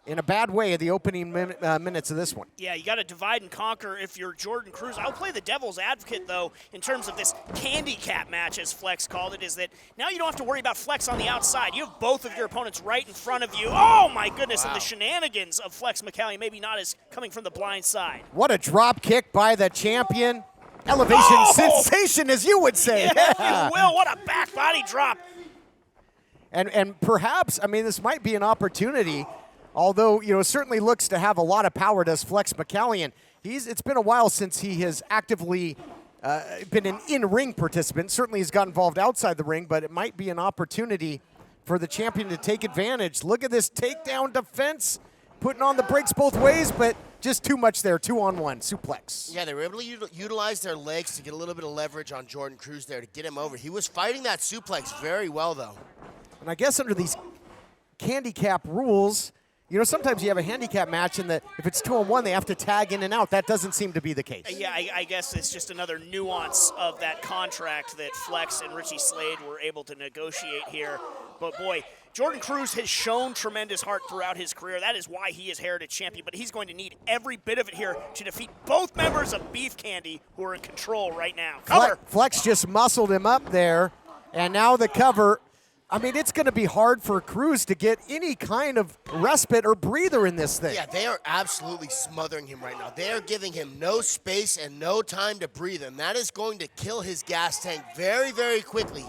in a bad way at the opening minutes of this one. Yeah, you got to divide and conquer if you're Jordan Cruz. I'll play the devil's advocate, though, in terms of this handicap match, as Flex called it, is that now you don't have to worry about Flex on the outside. You have both of your opponents right in front of you. Oh, my goodness, and the shenanigans of Flex McCallion, maybe not as coming from the blind side. What a drop kick by the champion. Elevation sensation, as you would say. Yeah, if you will. What a back body drop. And perhaps, I mean, this might be an opportunity. Although, you know, certainly looks to have a lot of power, does Flex McCallion. It's been a while since he has actively been an in-ring participant. Certainly he's got involved outside the ring, but it might be an opportunity for the champion to take advantage. Look at this takedown defense, putting on the brakes both ways, but just too much there, 2-on-1, suplex. Yeah, they were able to utilize their legs to get a little bit of leverage on Jordan Cruz there to get him over. He was fighting that suplex very well, though. And I guess under these handicap rules, you know, sometimes you have a handicap match and if it's 2-on-1, they have to tag in and out. That doesn't seem to be the case. Yeah, I guess it's just another nuance of that contract that Flex and Richie Slade were able to negotiate here. But boy, Jordan Cruz has shown tremendous heart throughout his career. That is why he is Heritage Champion, but he's going to need every bit of it here to defeat both members of Beef Candy who are in control right now. Cover! Flex just muscled him up there, and now the cover. I mean, it's going to be hard for Cruz to get any kind of respite or breather in this thing. Yeah, they are absolutely smothering him right now. They are giving him no space and no time to breathe, and that is going to kill his gas tank very, very quickly.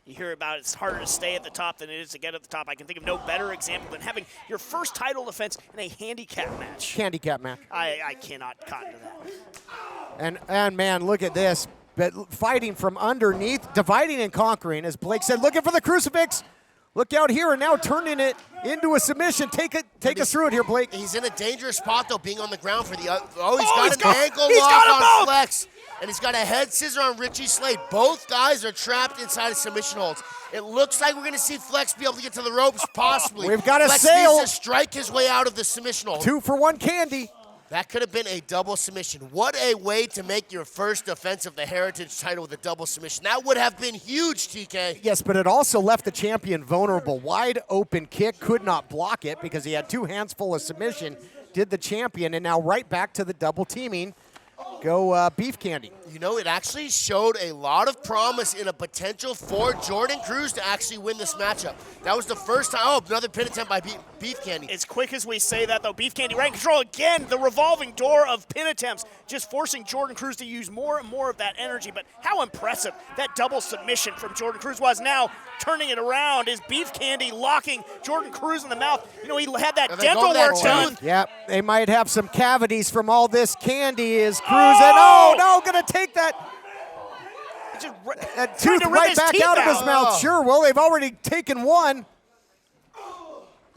You hear about it's harder to stay at the top than it is to get at the top. I can think of no better example than having your first title defense in a handicap match. Handicap match. I cannot cotton to that. And man, look at this. But fighting from underneath, dividing and conquering, as Blake said, looking for the crucifix. Look out here and now turning it into a submission. Take us through it here, Blake. He's in a dangerous spot, though, being on the ground for the he's got an ankle lock on Flex. And he's got a head scissor on Richie Slade. Both guys are trapped inside of submission holds. It looks like we're going to see Flex be able to get to the ropes, possibly. We've got a Flex sail. needs to strike his way out of the submission hold. 2-for-1 Candy. That could have been a double submission. What a way to make your first defense of the Heritage title with a double submission. That would have been huge, TK. Yes, but it also left the champion vulnerable. Wide open kick, could not block it because he had two hands full of submission. Did the champion, and now right back to the double teaming. Go Beef Candy. You know, it actually showed a lot of promise in a potential for Jordan Cruz to actually win this matchup. That was the first time. Oh, another pin attempt by Beef Candy. As quick as we say that, though, Beef Candy right in control again. The revolving door of pin attempts, just forcing Jordan Cruz to use more and more of that energy. But how impressive that double submission from Jordan Cruz was. Now turning it around is Beef Candy locking Jordan Cruz in the mouth. You know, he had that dental work done. Yeah, they might have some cavities from all this candy. Is Cruz and gonna take that tooth right back out of his mouth. Sure, well, they've already taken one.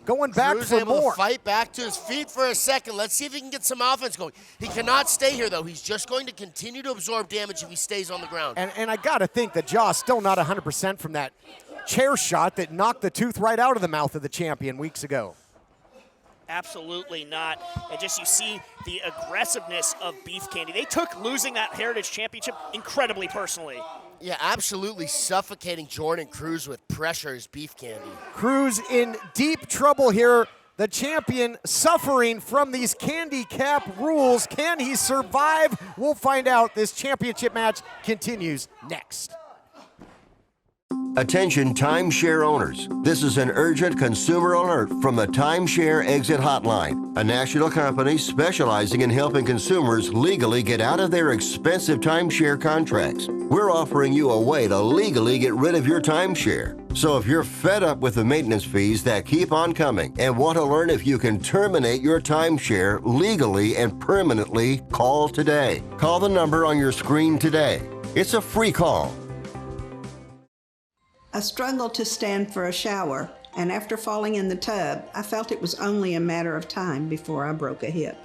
Going back Cruz for able more. To fight back to his feet for a second. Let's see if he can get some offense going. He cannot stay here, though. He's just going to continue to absorb damage if he stays on the ground. And I got to think the jaw's still not 100% from that chair shot that knocked the tooth right out of the mouth of the champion weeks ago. Absolutely not. And just you see the aggressiveness of Beef Candy. They took losing that Heritage Championship incredibly personally. Yeah, absolutely suffocating Jordan Cruz with pressure as Beef Candy. Cruz in deep trouble here. The champion suffering from these candy cap rules. Can he survive? We'll find out. This championship match continues next. Attention timeshare owners. This is an urgent consumer alert from the Timeshare Exit Hotline, a national company specializing in helping consumers legally get out of their expensive timeshare contracts. We're offering you a way to legally get rid of your timeshare. So if you're fed up with the maintenance fees that keep on coming and want to learn if you can terminate your timeshare legally and permanently, call today. Call the number on your screen today. It's a free call. I struggled to stand for a shower, and after falling in the tub, I felt it was only a matter of time before I broke a hip.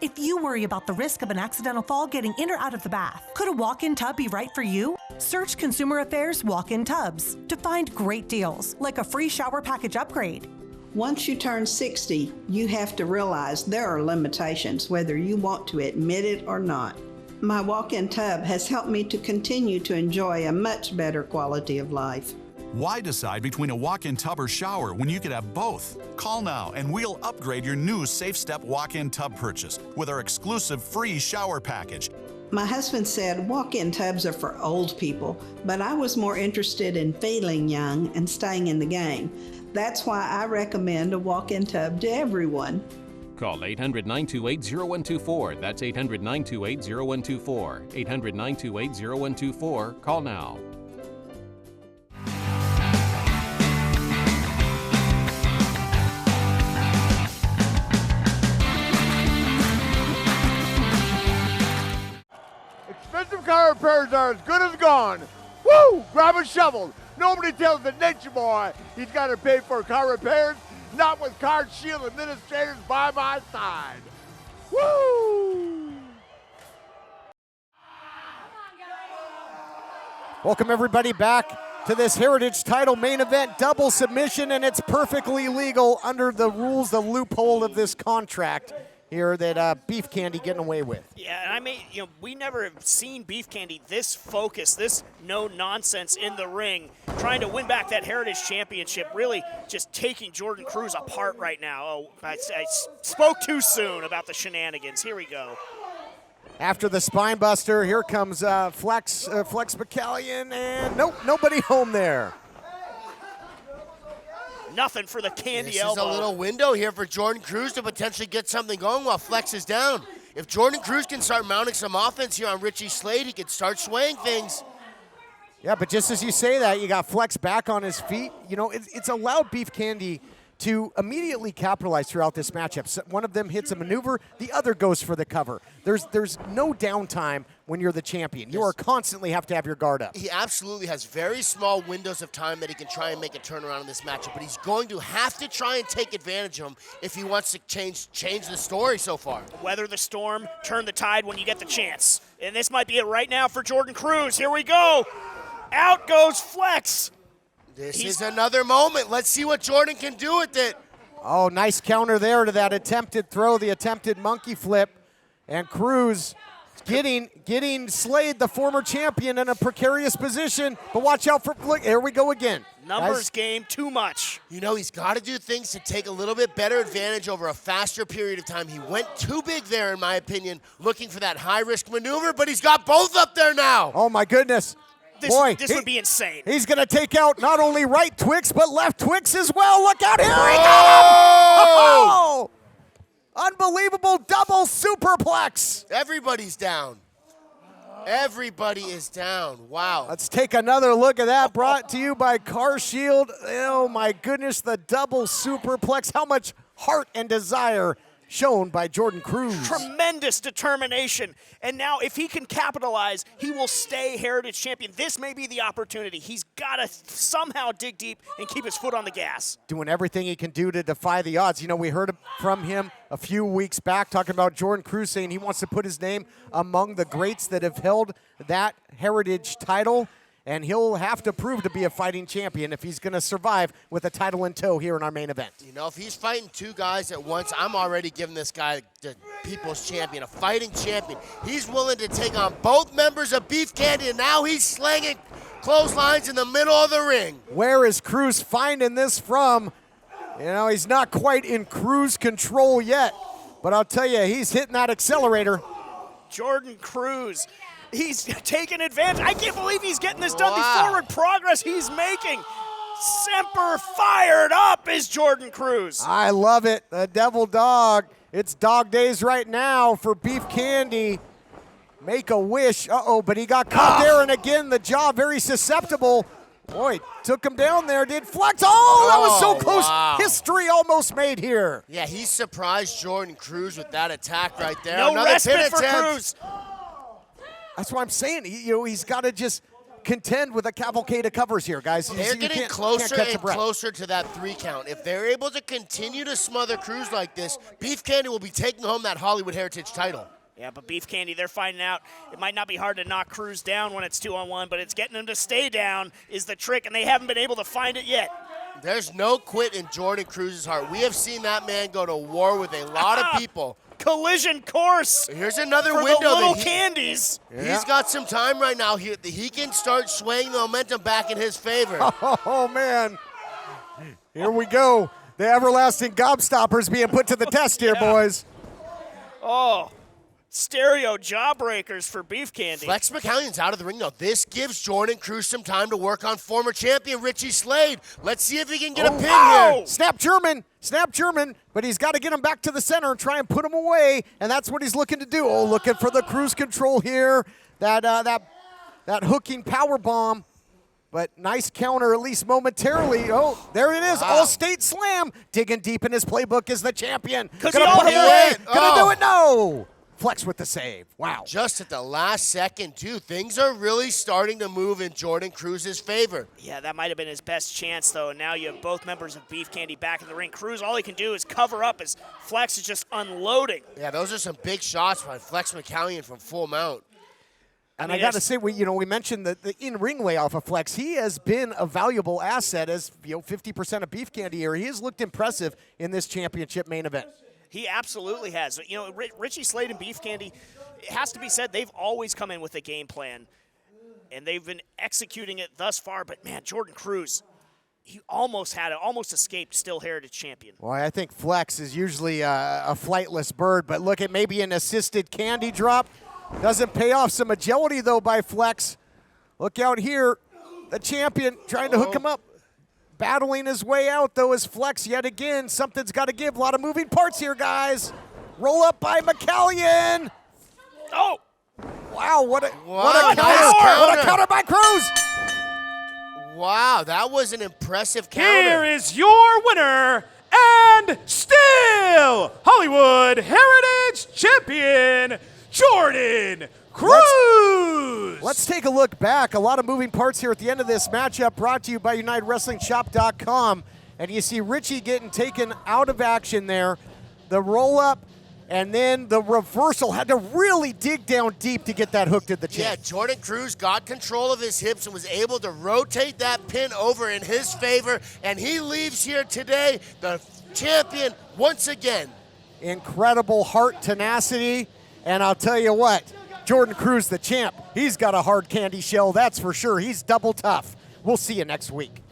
If you worry about the risk of an accidental fall getting in or out of the bath, could a walk-in tub be right for you? Search Consumer Affairs Walk-in Tubs to find great deals, like a free shower package upgrade. Once you turn 60, you have to realize there are limitations, whether you want to admit it or not. My walk-in tub has helped me to continue to enjoy a much better quality of life. Why decide between a walk-in tub or shower when you could have both? Call now and we'll upgrade your new Safe Step walk-in tub purchase with our exclusive free shower package. My husband said walk-in tubs are for old people, but I was more interested in feeling young and staying in the game. That's why I recommend a walk-in tub to everyone. Call 800-928-0124. That's 800-928-0124. 800-928-0124. Call now. Expensive car repairs are as good as gone. Woo! Grab a shovel. Nobody tells the nature boy he's got to pay for car repairs. Not with CarShield administrators by my side. Woo! Welcome everybody back to this Heritage title main event, double submission, and it's perfectly legal under the rules, the loophole of this contract here that Beef Candy getting away with. Yeah, and I mean, we never have seen Beef Candy this focused, this no-nonsense in the ring, trying to win back that Heritage Championship, really just taking Jordan Cruz apart right now. Oh, I spoke too soon about the shenanigans. Here we go. After the spine buster, here comes Flex McCallion, and nope, nobody home there. Nothing for the candy elbow. This is a little window here for Jordan Cruz to potentially get something going while Flex is down. If Jordan Cruz can start mounting some offense here on Richie Slade, he can start swaying things. Yeah, but just as you say that, you got Flex back on his feet. It's allowed Beef Candy to immediately capitalize throughout this matchup. So one of them hits a maneuver, the other goes for the cover. There's no downtime when you're the champion. You are constantly have to have your guard up. He absolutely has very small windows of time that he can try and make a turnaround in this matchup, but he's going to have to try and take advantage of them if he wants to change the story so far. Weather the storm, turn the tide when you get the chance. And this might be it right now for Jordan Cruz. Here we go. Out goes Flex. This is another moment. Let's see what Jordan can do with it. Oh, nice counter there to that attempted throw, the attempted monkey flip. And Cruz getting Slade, the former champion, in a precarious position. But watch out for, look, here we go again. Numbers game, too much. He's got to do things to take a little bit better advantage over a faster period of time. He went too big there, in my opinion, looking for that high-risk maneuver, but he's got both up there now. Oh, my goodness. This would be insane. He's going to take out not only right Twix, but left Twix as well. Look out here. He got him. Oh! Unbelievable double superplex. Everybody's down. Everybody is down. Wow. Let's take another look at that, brought to you by CarShield. Oh, my goodness, the double superplex. How much heart and desire shown by Jordan Cruz. Tremendous determination. And now if he can capitalize, he will stay Heritage Champion. This may be the opportunity. He's got to somehow dig deep and keep his foot on the gas. Doing everything he can do to defy the odds. We heard from him a few weeks back talking about Jordan Cruz saying he wants to put his name among the greats that have held that Heritage title. And he'll have to prove to be a fighting champion if he's going to survive with a title in tow here in our main event. If he's fighting two guys at once, I'm already giving this guy the people's champion, a fighting champion. He's willing to take on both members of Beef Candy, and now he's slinging clotheslines in the middle of the ring. Where is Cruz finding this from? He's not quite in Cruz control yet, but I'll tell you, he's hitting that accelerator. Jordan Cruz. He's taking advantage. I can't believe he's getting this done. The forward progress he's making. Semper fired up is Jordan Cruz. I love it. The Devil Dog. It's dog days right now for Beef Candy. Make a wish. Uh-oh, but he got caught there, and again, the jaw very susceptible. Boy, took him down there, did Flex. Oh, that was so close. Wow. History almost made here. Yeah, he surprised Jordan Cruz with that attack right there. No Another respite pin for attempt. Cruz. That's what I'm saying. He's got to just contend with a cavalcade of covers here, guys. They're getting closer and closer to that 3 count. If they're able to continue to smother Cruz like this, Beef Candy will be taking home that Hollywood Heritage title. Yeah, but Beef Candy, they're finding out it might not be hard to knock Cruz down when it's 2-on-1, but it's getting them to stay down is the trick, and they haven't been able to find it yet. There's no quit in Jordan Cruz's heart. We have seen that man go to war with a lot of people. Collision course. Here's another for window. The little candies. He's got some time right now. He can start swaying the momentum back in his favor. Oh, man. Here we go. The everlasting gobstoppers being put to the test here, boys. Oh. Stereo jawbreakers for Beef Candy. Flex McCallion's out of the ring now. This gives Jordan Cruz some time to work on former champion Richie Slade. Let's see if he can get a pin here. Snap German, but he's got to get him back to the center and try and put him away, and that's what he's looking to do. Oh, looking for the cruise control here. That hooking power bomb, but nice counter at least momentarily. Oh, there it is. Wow. All-state slam. Digging deep in his playbook is the champion. Gonna put him away. Gonna do Oh. it. No. Flex with the save. Wow. Just at the last second, too. Things are really starting to move in Jordan Cruz's favor. Yeah, that might have been his best chance, though. And now you have both members of Beef Candy back in the ring. Cruz, all he can do is cover up as Flex is just unloading. Yeah, those are some big shots by Flex McCallion from full mount. And I got to say, we mentioned the in-ring layoff of Flex. He has been a valuable asset as 50% of Beef Candy here. He has looked impressive in this championship main event. He absolutely has. Richie Slade and Beef Candy, it has to be said, they've always come in with a game plan, and they've been executing it thus far. But, man, Jordan Cruz, he almost escaped still Heritage champion. Well, I think Flex is usually a flightless bird, but look at maybe an assisted candy drop. Doesn't pay off. Some agility, though, by Flex. Look out here. The champion trying to hook him up. Battling his way out, though, is Flex yet again. Something's got to give. A lot of moving parts here, guys. Roll up by McCallion. Oh! Wow, what a counter by Cruz. Wow, that was an impressive counter. Here is your winner and still Hollywood Heritage Champion, Jordan Cruz! Let's take a look back. A lot of moving parts here at the end of this matchup, brought to you by UnitedWrestlingShop.com. And you see Richie getting taken out of action there. The roll-up, and then the reversal. Had to really dig down deep to get that hook to the chin. Yeah, Jordan Cruz got control of his hips and was able to rotate that pin over in his favor. And he leaves here today the champion once again. Incredible heart tenacity. And I'll tell you what, Jordan Cruz, the champ, he's got a hard candy shell, that's for sure. He's double tough. We'll see you next week.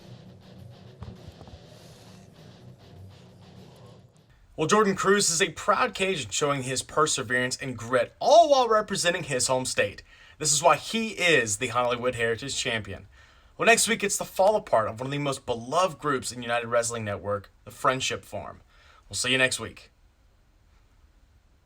Well, Jordan Cruz is a proud Cajun showing his perseverance and grit, all while representing his home state. This is why he is the Hollywood Heritage Champion. Well, next week it's the fall apart of one of the most beloved groups in United Wrestling Network, the Friendship Farm. We'll see you next week.